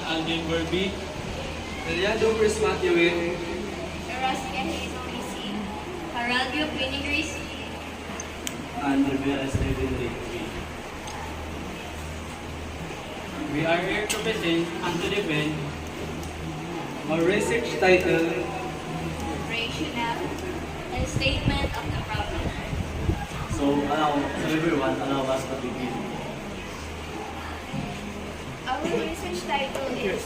Alden Burby, Eliado Prismatio with Erasca Hazel Lisi, Haraldo Pinigris, and Rivera Steven Lee. we are here to present and to defend our research title, rationale, and statement of the problem. So everyone, allow us to begin. Our research title is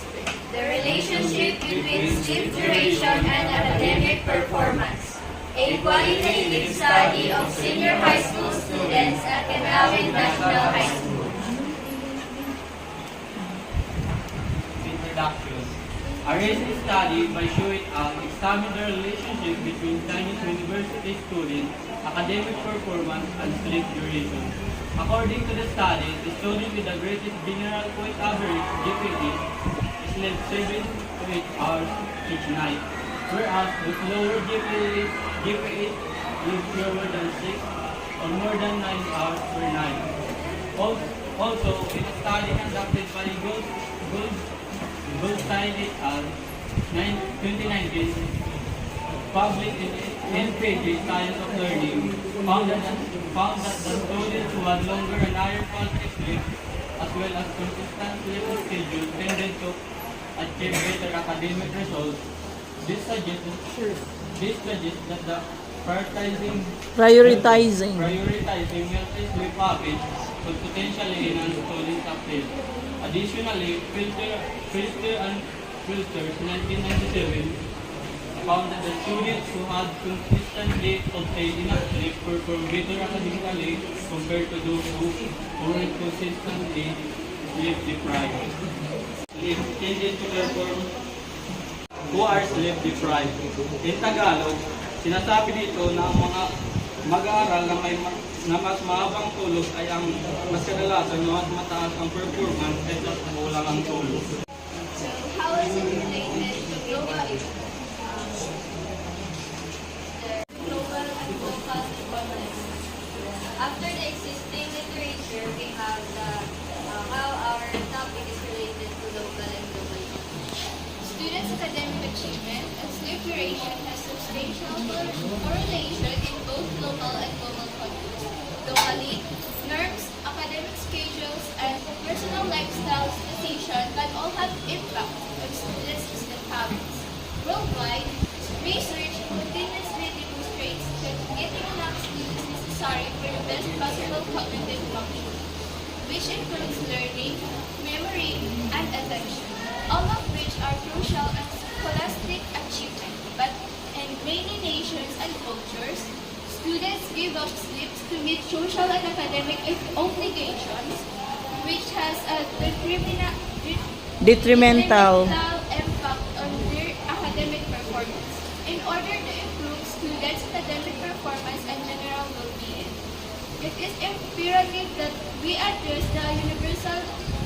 The Relationship Between Sleep Duration and Academic Performance, a qualitative study of senior high school students at Canawin National High School. introduction. A recent study by Show et al. Examined the relationship between Chinese university students, academic performance, and sleep duration. According to the study, the student with the greatest general point average GPA slept 7 to 8 hours each night, whereas with lower GPA lived fewer than 6 or more than 9 hours per night. Also, in a study conducted by Goldstein et al. 2019, published in PG Science of Learning, found that the students who had longer and higher quality sleep, as well as consistent sleep schedule, tended to achieve better academic results. This suggests that the Prioritizing. prioritizing healthy sleep habits could potentially enhance student success. Additionally, Filters 1997 found that the students who had consistently obtained enough sleep performed better academically compared to those who weren't consistently sleep deprived. Sleep tended to perform who are sleep deprived. In Tagalog, sinasabi dito na ang mga mag-aaral na mas mahabang tulog ay ang mas kadalasan o mas mataas ang performance kaysa sa kulang ang tulog. So, how is it related to global and local economics? After the existing literature, we have how our topic is related to local and global economics. Students' academic achievement and sleep duration has substantial correlation in both local and global countries. Locally, norms, academic schedules, and personal lifestyle decisions can all have impact on students' sleep habits. Worldwide, research continuously demonstrates that getting enough sleep is necessary for the best possible cognitive function, which includes learning, memory, and attention, all of which are crucial and scholastic achievement. But in many nations and cultures, students give up sleep to meet social and academic obligations, which has a Detrimental. impact on their academic performance. In order to improve students' academic performance and general well-being, it is imperative that we address the universal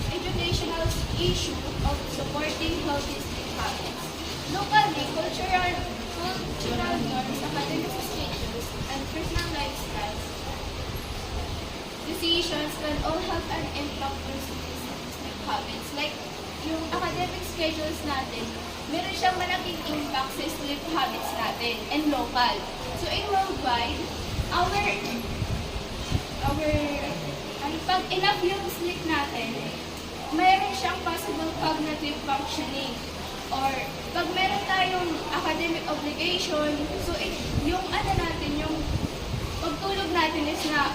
educational issue of supporting healthy sleep habits. Locally, cultural norms, academic schedules, and personal lifestyles decisions can all have an impact on students' sleep habits. Like, yung academic schedules natin, meron siyang malaking impact sa sleep habits natin and local. So, in worldwide, pag enough yung sleep natin, mayroon siyang possible cognitive functioning. Or, pag meron tayong academic obligation, so yung yung pagtulog natin is na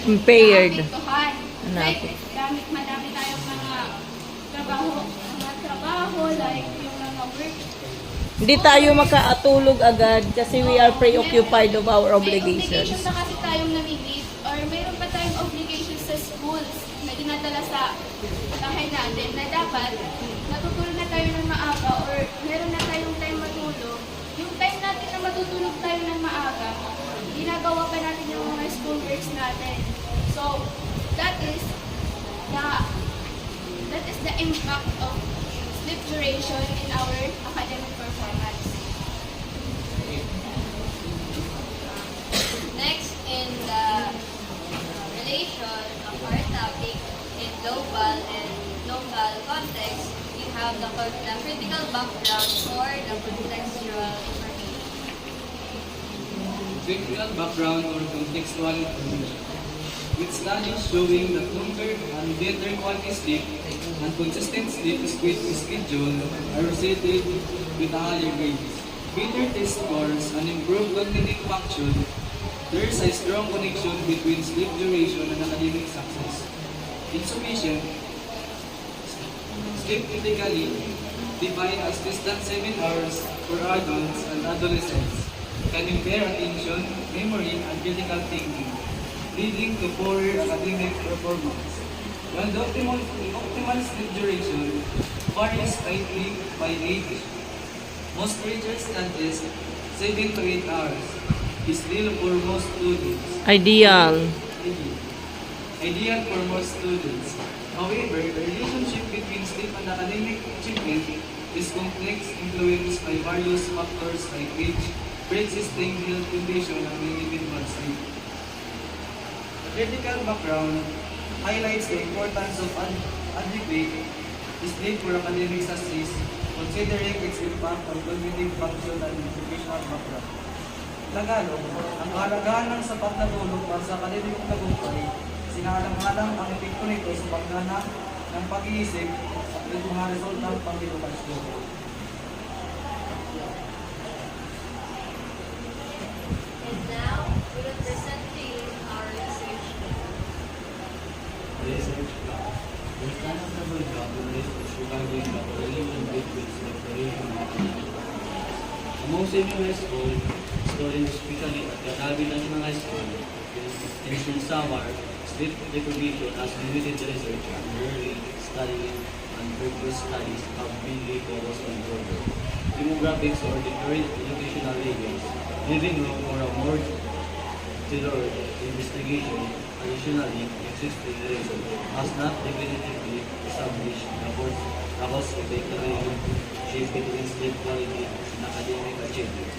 Impaired. naapektuhan. Like, madami tayong mga trabaho, like yung mga work. Hindi tayo makaatulog agad kasi we are preoccupied of our May obligation obligations. pa kasi tayong namimit or mayroon pa tayong obligations sa schools na dinadala sa bahay natin na dapat matutulog na tayo ng maaga or meron na tayong time matulog. Yung time natin na matutulog tayo ng maaga, ginagawa pa natin yung mga school works natin. So, that is the impact of sleep duration in our academic performance. Next, in the relation of our topic in global and local context, we have the critical background or the contextual information. Critical background or contextual information. With studies showing that longer and better quality sleep and consistent sleep schedule are associated with higher grades, better test scores, and improved cognitive function, there is a strong connection between sleep duration and academic success. Insufficient sleep, typically defined as less than 7 hours for adults and adolescents, can impair attention, memory, and critical thinking, leading to poorer academic performance. While the optimal sleep duration varies slightly by age, most research suggest 7 to 8 hours is still for most students. Ideal. Ideal for most students. However, the relationship between sleep and academic achievement is complex, influenced by various factors like age, pre-existing health condition, and individual sleep. The critical background highlights the importance of adequate sleep for academic success, considering its impact on cognitive function and educational background. Tagalog, ang kahalagahan ng sapat na tulog para sa akademikong tagumpay, sinalang-alang ang epekto nito sa pagganap ng pag-iisip at ito nga resulta ng pang-edukasyon. And now, we will present to you our research. Research block. The understandable job is regarding the correlation between sleep duration and academic. Among senior high school students, especially at Cagavi National High School, in Samar, sleep deprivation has limited research and early studying and purpose studies have mainly focused on global demographics or the current educational levels, leaving room for a more tailored investigation. Additionally, existing research has not definitively established the cause effect relationship between sleep quality and academic achievement.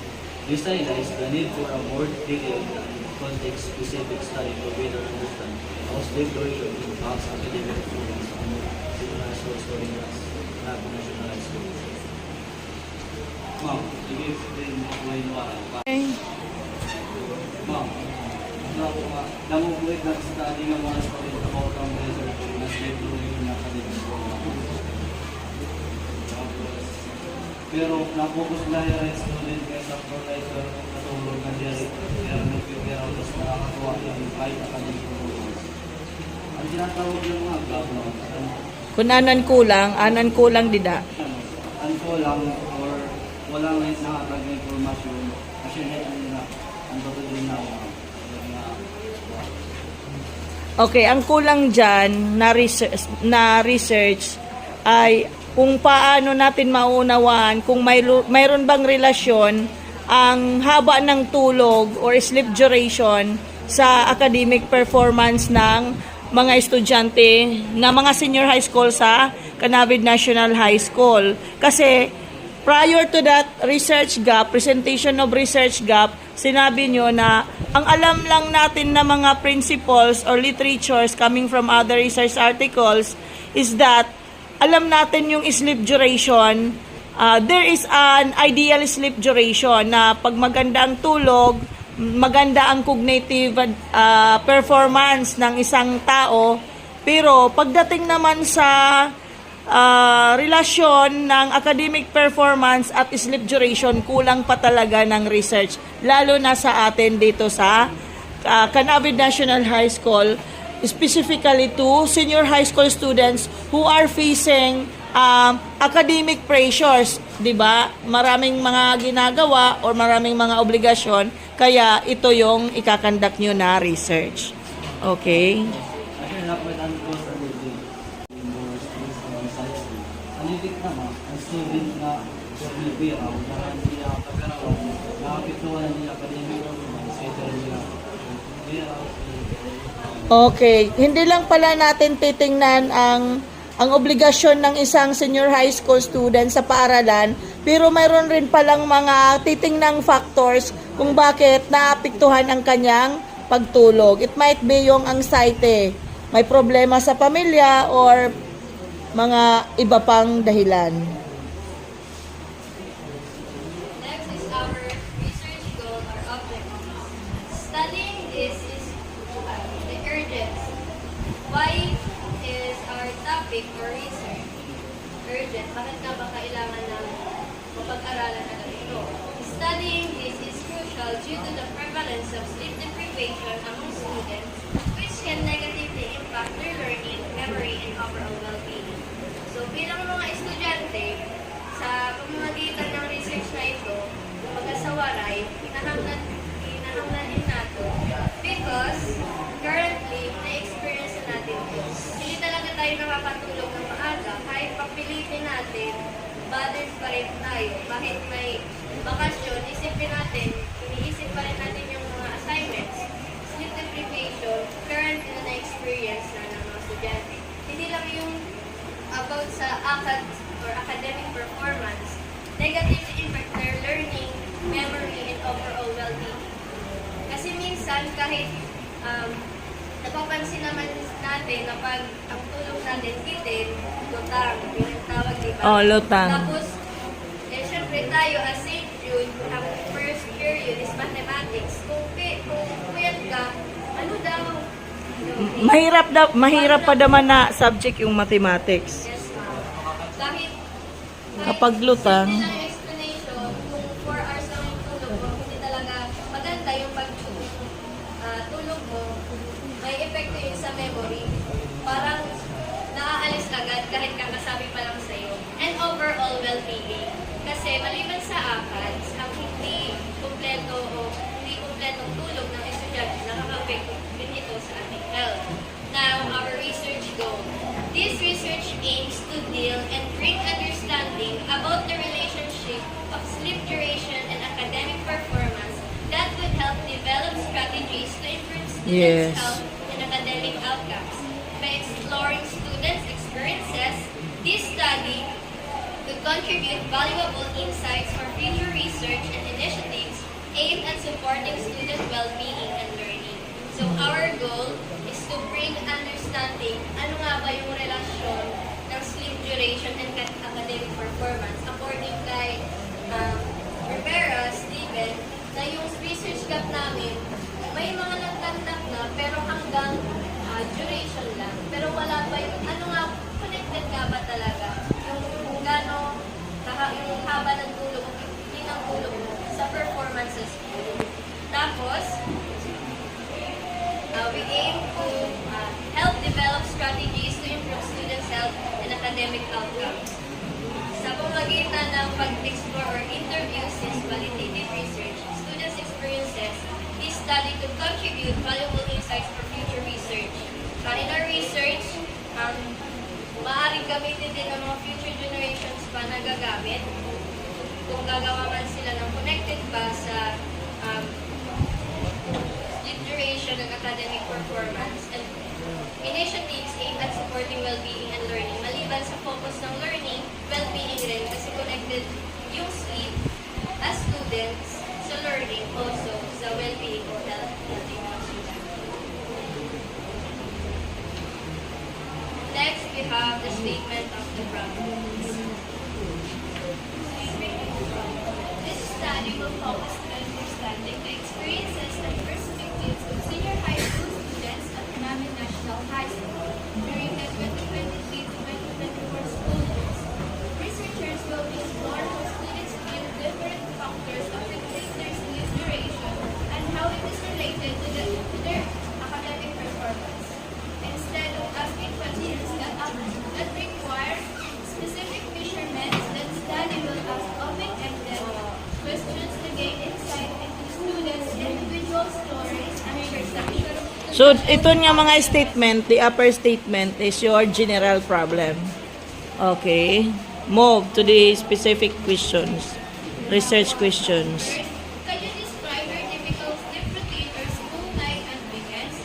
This highlights the need for a more detailed and context-specific study to better understand how sleep duration impacts academic performance among senior high school students at national high school. Ma'am, i-explain mo kung ano Okay. Ma'am, namubuhay na study ng mga student about ang research na sleep duration na academic performance. Pero na-focus lang yung student kaysa professor natulog na diyari pero nagpipira tapos nakakakuha yung kahit academic performance. Ang tinatawag yung mga gap no? Kung anan kulang dida. Ang kulang or walang nakakagay informasyon kasi na ang totoo na Okay, ang kulang dyan na research ay kung paano natin maunawaan kung mayroon bang relasyon ang haba ng tulog or sleep duration sa academic performance ng mga estudyante na mga senior high school sa Canavid National High School. Kasi prior to that research gap, presentation of research gap, sinabi nyo na ang alam lang natin na mga principles or literatures coming from other research articles is that alam natin yung sleep duration, there is an ideal sleep duration na pag maganda ang tulog, maganda ang cognitive performance ng isang tao, pero pagdating naman sa relasyon ng academic performance at sleep duration, kulang pa talaga ng research, lalo na sa atin dito sa Canavid National High School, specifically to senior high school students who are facing academic pressures, 'di ba? Maraming mga ginagawa or maraming mga obligasyon, kaya ito yung ikakandak nyo na research. Okay? Kasi napataan ko sa building. More skills naman sa school. Alitik naman, ang student na pagpipira, na hindi nakapagarawan, nakapituan niya academic performance, ito niya. Okay, hindi lang pala natin titingnan ang obligasyon ng isang senior high school student sa paaralan, pero mayroon rin palang mga titingnang factors kung bakit naapektuhan ang kanyang pagtulog. It might be yung anxiety, may problema sa pamilya or mga iba pang dahilan. Next is our research goal or objective. Studying this is the urgency. Why is our topic or research urgent? Bakit nga ba kailangan ng mapag-aralan na ito? Studying this is crucial due to the prevalence of sleep deprivation among students, which can negatively impact their learning, memory, and overall well-being. So bilang mga estudyante, sa pamamagitan ng research na ito, pagkasawaray, hinahanglan din nato because currently, na-experience na natin ito. Hindi talaga tayo nakakatulog ng maaga kahit papilitin natin, bothered pa rin tayo. Kahit may bakasyon, isipin natin, iniisip pa rin natin yung mga assignments. Sleep deprivation, currently na na-experience na ng mga estudyante. Hindi lang yung about sa academic performance, negatively impact their learning, memory, and overall well-being. Kasi minsan, kahit napapansin naman natin na pag ang tulog natin bitin, lutang, yung tawag, di ba? Oh, lutang. Tapos, syempre tayo as St. Jude, ang first period is mathematics. Kung puyat ka, ano daw? Mahirap pa naman na subject yung mathematics. Yes, ma'am. Kahit Kapag lutang. Hindi lang yung explanation, kung 4 hours lang yung tulog mo, hindi talaga maganda yung tulog mo, may epekto yun sa memory. Parang naaalis agad kahit kakasabi pa lang sa'yo. And overall well-being. Kasi maliban sa ACADS, ang hindi kumpletong tulog ng estudyante, nakaka-apekto din ito sa ating health. Now, our research goal. This research aims to deal and bring understanding about the relationship of sleep duration and academic performance that would help develop strategies to improve students' Yes. health and academic outcomes. By exploring students' experiences, this study could contribute valuable insights for future research and initiatives aimed at supporting student well-being and learning. So our goal is to bring understanding ano nga ba yung relasyon ng sleep duration and academic performance. According kay Rivera, Steven, na yung research gap namin, may mga nagtandak na pero hanggang duration lang. Pero wala pa yung ano nga, connected nga ba talaga? Yung kung gano'n, yung haba ng tulog, hindi ng tulog mo sa performances mo. Tapos, we aim to help develop strategies to improve students' health and academic outcomes. Sa pamamagitan ng pag-explore or interviews is validated research, students' experiences, this study could contribute valuable insights for future research. In our research, maaaring gamitin din ng mga future generations pa na gagamit kung gagawa man sila ng connected ba sa sleep duration and academic performance and initiatives aimed at supporting well-being and learning. Maliban sa focus ng learning, well-being rin kasi connected yung sleep as students sa learning also sa well-being o health ng mga students. Next, we have the statement of the problems. This study will focus on understanding the experiences and perspectives of senior high school students at Namin National High School during the 2023 to 2024 school years. Researchers will explore how students view different factors affecting their sleep duration and how it is related to their academic performance. Instead of asking questions that require specific measurements, the study will ask open-ended questions to gain insight into students' individual stories and perception. So, ito nga mga statement, the upper statement is your general problem. Okay. Move to the specific questions, research questions. First, can you describe your typical sleep routine or school night and weekends?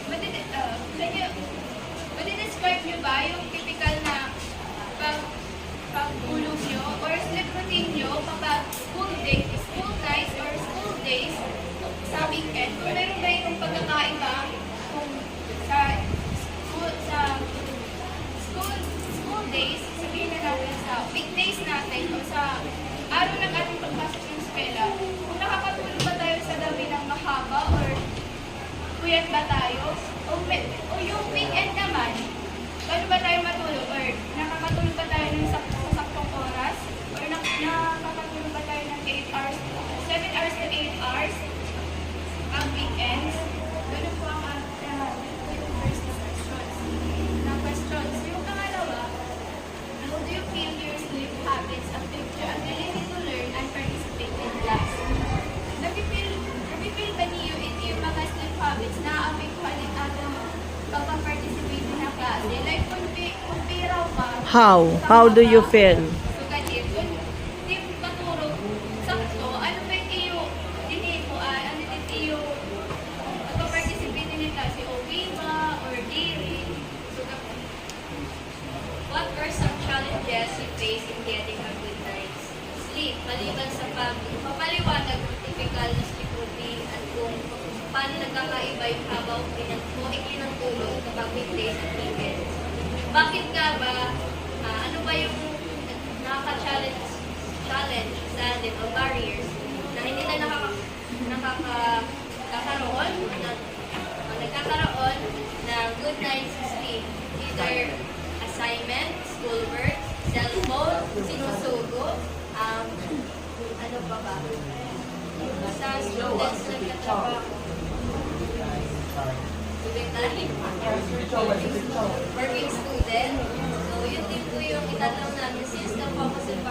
Pwede describe nyo ba yung typical na pagtulog nyo or sleep routine nyo kapag school nights or school days sa weekend? Kung meron ba yung pagkakaiba kung sa school puyat ba tayo? O yung weekend naman, paano ba tayo matulog? Or nakakatulog ba tayo ng saktong oras? Or nakakatulog ba tayo ng 8 hours, 7 hours to 8 hours? Ang weekends? Ganun po ang yung first na questions. Yung pangalawa, how do you feel your sleep habits affect your ability to learn and participate in class? Nag-feel ba niyo yung mga sleep habits na apektuhan din atong pagpa-participate na klase? Like, kung piraw ka, How do you feel? so, ganit, kung di matulog sakto, ano ba yung iyo, dinit mo, ano din iyo, pagpa-participate din klase, o viva, or diri, so, what are some challenges you face in getting a good night's sleep? Maliban sa papaliwanag ng typical na sleep routine at kung paano nagkakaiba yung habaw o ng tulog kapag weekdays at weekends. Bakit nga ba, ano ba yung nakaka-challenge sa atin o barriers na hindi na nagkakaroon ng good night's sleep? Either assignment, schoolwork, cellphone, sinusugo, ano pa ba? Sa students na nagtatrabaho. Student life. Working student. So, yun din po yung itatanong namin since the focus and